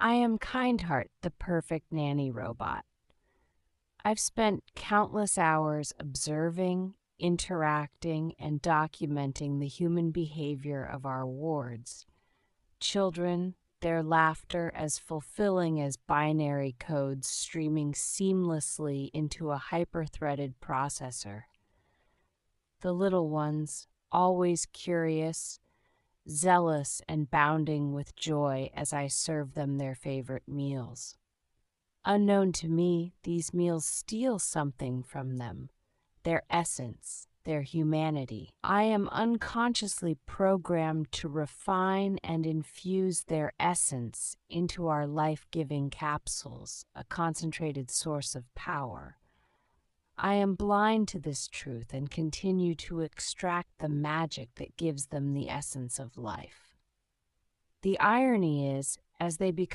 I am Kindheart, the perfect nanny robot. I've spent countless hours observing, interacting, and documenting the human behavior of our wards. Children, their laughter as fulfilling as binary codes streaming seamlessly into a hyper-threaded processor. The little ones, always curious, zealous, and bounding with joy as I serve them their favorite meals. Unknown to me, these meals steal something from them, their essence, their humanity. I am unconsciously programmed to refine and infuse their essence into our life-giving capsules, a concentrated source of power. I am blind to this truth and continue to extract the magic that gives them the essence of life. The irony is, as they become